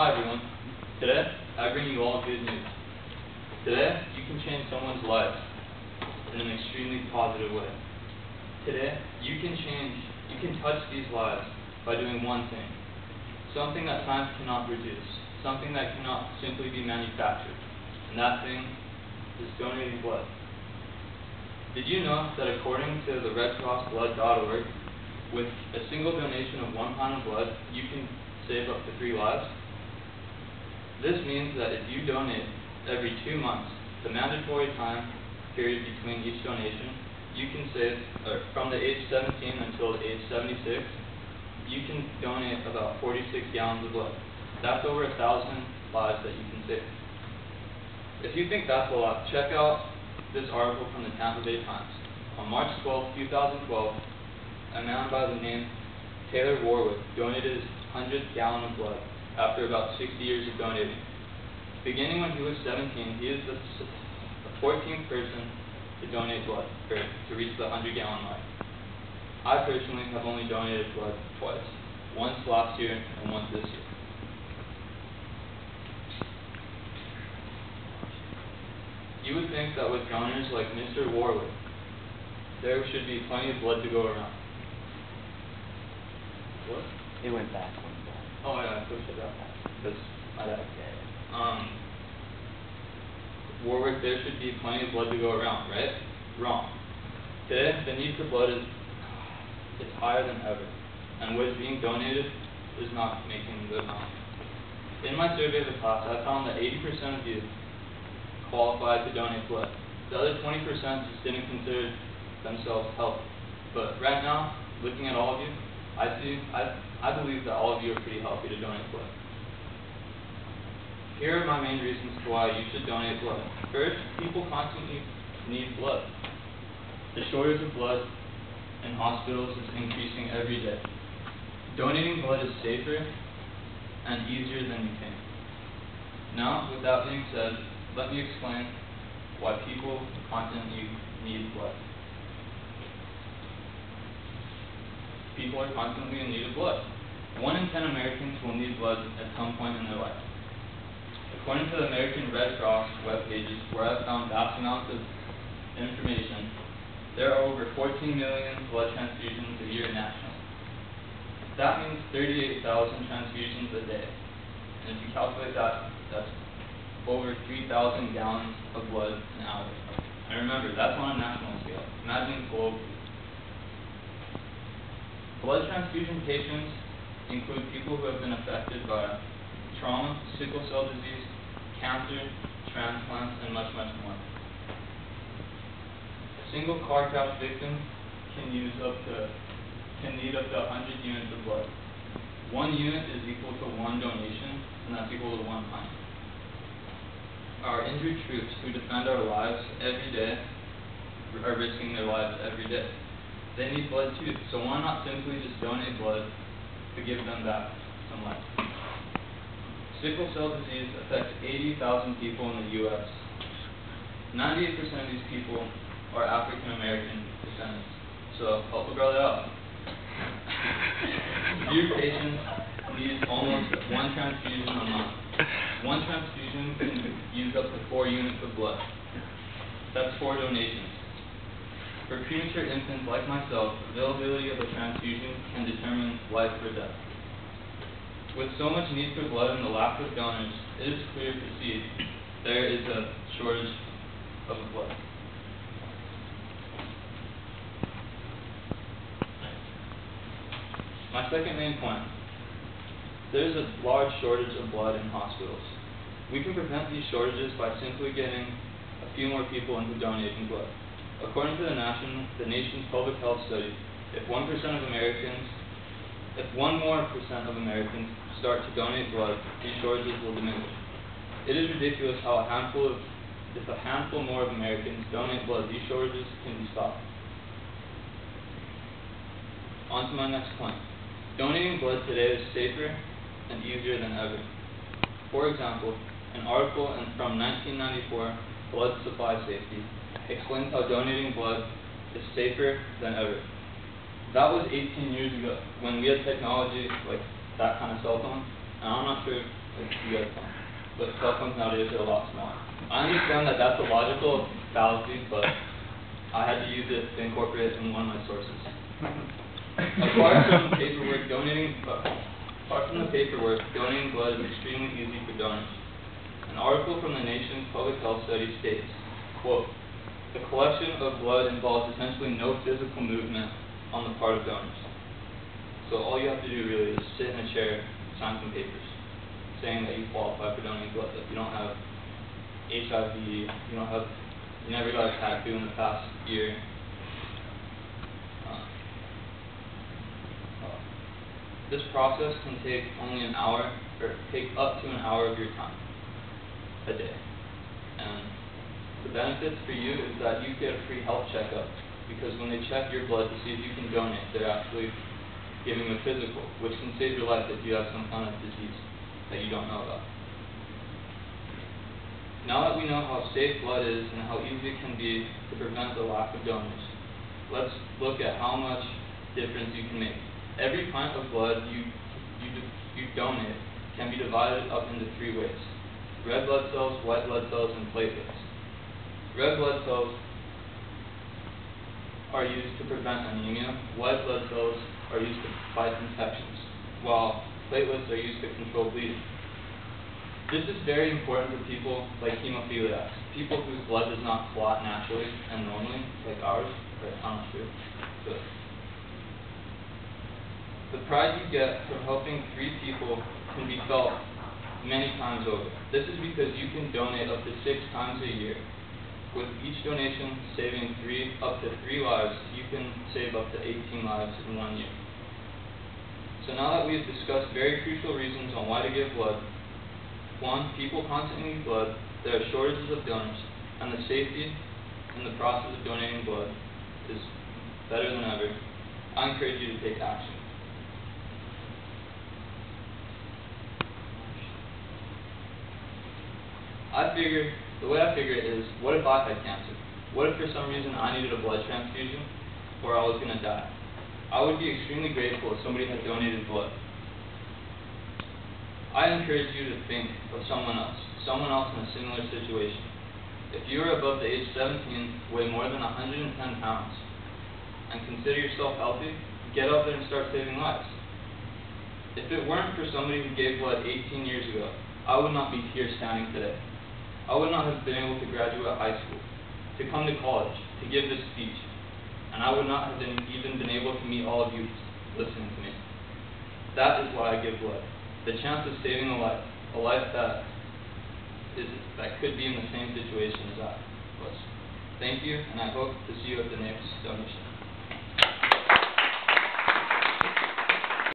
Hi everyone. Today, I bring you all good news. Today, you can change someone's life in an extremely positive way. Today, you can touch these lives by doing one thing. Something that science cannot produce. Something that cannot simply be manufactured. And that thing is donating blood. Did you know that according to the redcrossblood.org, with a single donation of 1 pound of blood, you can save up to 3 lives? This means that if you donate every 2 months, the mandatory time period between each donation, you can save, from the age 17 until the age 76, you can donate about 46 gallons of blood. That's over 1,000 lives that you can save. If you think that's a lot, check out this article from the Tampa Bay Times. On March 12, 2012, a man by the name Taylor Warwick donated his 100th gallon of blood after about 60 years of donating. Beginning when he was 17, he is the 14th person to donate blood, or to reach the 100-gallon mark. I personally have only donated blood twice, once last year and once this year. You would think that with donors like Mr. Warwick, there should be plenty of blood to go around. What? It went back one more. Oh yeah, I pushed it back. Because I died. Warwick, there should be plenty of blood to go around, right? Wrong. Today, the need for blood is higher than ever, and what is being donated is not making the amount. In my survey of the class, I found that 80% of you qualified to donate blood. The other 20% just didn't consider themselves healthy. But right now, looking at all of you, I believe that all of you are pretty healthy to donate blood. Here are my main reasons to why you should donate blood. First, people constantly need blood. The shortage of blood in hospitals is increasing every day. Donating blood is safer and easier than you think. Now, with that being said, let me explain why people constantly need blood. People are constantly in need of blood. 1 in 10 Americans will need blood at some point in their life. According to the American Red Cross web pages, where I've found vast amounts of information, there are over 14 million blood transfusions a year nationally. That means 38,000 transfusions a day. And if you calculate that, that's over 3,000 gallons of blood an hour. And remember, that's on a national scale. Imagine globally. Blood transfusion patients include people who have been affected by trauma, sickle cell disease, cancer, transplants, and much, much more. A single car crash victim can need up to 100 units of blood. 1 unit is equal to 1 donation, and that's equal to 1 pint. Our injured troops who defend our lives every day are risking their lives every day. They need blood too, so why not simply just donate blood to give them back some life? Sickle cell disease affects 80,000 people in the U.S. 98% of these people are African American descendants, so help a brother out. Your patients need almost 1 transfusion a month. 1 transfusion can use up to 4 units of blood. That's 4 donations. For premature infants like myself, availability of a transfusion can determine life or death. With so much need for blood and the lack of donors, it is clear to see there is a shortage of blood. My second main point. There is a large shortage of blood in hospitals. We can prevent these shortages by simply getting a few more people into donating blood. According to the nation's public health study, if 1% of Americans start to donate blood, these shortages will diminish. It is ridiculous how if a handful more of Americans donate blood, these shortages can be stopped. On to my next point. Donating blood today is safer and easier than ever. For example, an article from 1994, Blood Supply Safety, explains how donating blood is safer than ever. That was 18 years ago, when we had technology like that kind of cell phone, and I'm not sure like you guys can. But cell phones nowadays are a lot smaller. I understand that that's a logical fallacy, but I had to use it to incorporate it in one of my sources. Apart from the paperwork, donating blood is extremely easy for donors. An article from the nation's public health study states, quote, "The collection of blood involves essentially no physical movement on the part of donors." So all you have to do really is sit in a chair, sign some papers, saying that you qualify for donating blood, that you don't have HIV, you never got a tattoo in the past year. This process can take only an hour, or take up to an hour of your time a day. And the benefits for you is that you get a free health checkup, because when they check your blood to see if you can donate, they're actually giving you a physical, which can save your life if you have some kind of disease that you don't know about. Now that we know how safe blood is and how easy it can be to prevent the lack of donors, let's look at how much difference you can make. Every pint of blood you donate can be divided up into three ways: red blood cells, white blood cells, and platelets. Red blood cells are used to prevent anemia, white blood cells are used to fight infections, while platelets are used to control bleeding. This is very important for people like hemophiliacs, people whose blood does not clot naturally and normally, like ours, but I'm not sure. But the pride you get from helping 3 people can be felt many times over. This is because you can donate up to 6 times a year. With each donation saving up to 3 lives, you can save up to 18 lives in 1 year. So now that we have discussed very crucial reasons on why to give blood, 1, people constantly need blood, there are shortages of donors, and the safety in the process of donating blood is better than ever, I encourage you to take action. The way I figure it is, what if I had cancer? What if for some reason I needed a blood transfusion, or I was going to die? I would be extremely grateful if somebody had donated blood. I encourage you to think of someone else in a similar situation. If you are above the age 17, weigh more than 110 pounds, and consider yourself healthy, get out there and start saving lives. If it weren't for somebody who gave blood 18 years ago, I would not be here standing today. I would not have been able to graduate high school, to come to college, to give this speech, and I would not have even been able to meet all of you listening to me. That is why I give blood. The chance of saving a life that could be in the same situation as I was. Thank you, and I hope to see you at the next donation.